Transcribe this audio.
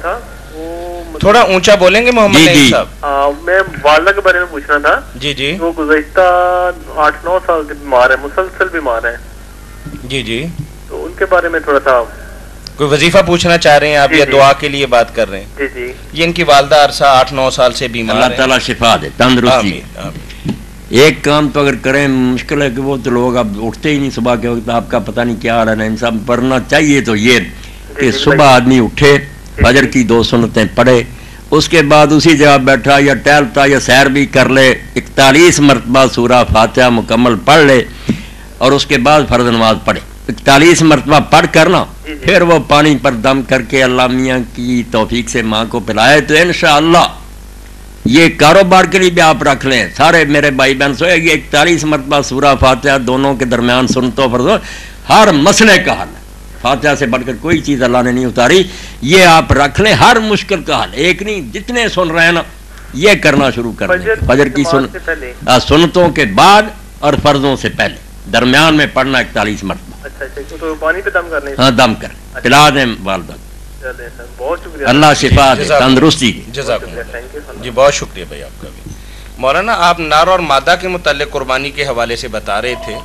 تھا وہ تھوڑا اونچا بولیں گے محمد نعیم صاحب؟ میں والدہ کے بارے میں پوچھنا تھا. جی جی. وہ گزشتہ 8-9 سال سے بیمار ہے, مسلسل بیمار ہے. جی جی. تو ان کے بارے میں تھوڑا سا کوئی وظیفہ پوچھنا چاہ رہے ہیں آپ یا دعا کے لیے بات کر رہے ہیں؟ جی جی. یہ ان کی والدہ عرصہ 8-9 سال سے بیمار ہے. اللہ تعالیٰ شفا دے, تندرستی. ایک کام تو اگر کریں مشکل ہے کہ وہ تو لوگ اب اٹھتے ہی نہیں صبح کے وقت, آپ کا پتہ نہیں کیا حال ہے. انسان پڑھنا چاہیے تو یہ کہ صبح آدمی اٹھے, فجر کی 2 سنتیں پڑھے, اس کے بعد اسی جگہ بیٹھا یا ٹہلتا یا سیر بھی کر لے, 41 مرتبہ سورہ فاتحہ مکمل پڑھ لے اور اس کے بعد فرض نماز پڑھے. 41 مرتبہ پڑھ کر نا پھر وہ پانی پر دم کر کے اللہ میاں کی توفیق سے ماں کو پلائے تو انشاءاللہ یہ کاروبار کے لیے بھی آپ رکھ لیں. سارے میرے بھائی بہن سوئے, یہ 41 مرتبہ سورہ فاتحہ دونوں کے درمیان سنتوں فرضوں ہر مسئلے کا حل ہے. فاتحہ سے بڑھ کر کوئی چیز اللہ نے نہیں اتاری. یہ آپ رکھ لیں, ہر مشکل کا حل. ایک نہیں جتنے سن رہے ہیں نا یہ کرنا شروع کر دیں. فجر کی سنتوں کے بعد اور فرضوں سے پہلے درمیان میں پڑھنا 41 مرتبہ. تو پانی پہ دم کرنے, ہاں دم کر پلا دیں والدہ. بہت شکریہ. اللہ شفا دے, تندرستی. جی بہت شکریہ بھائی آپ کا بھی. مولانا آپ نر اور مادہ کے متعلق قربانی کے حوالے سے بتا رہے تھے.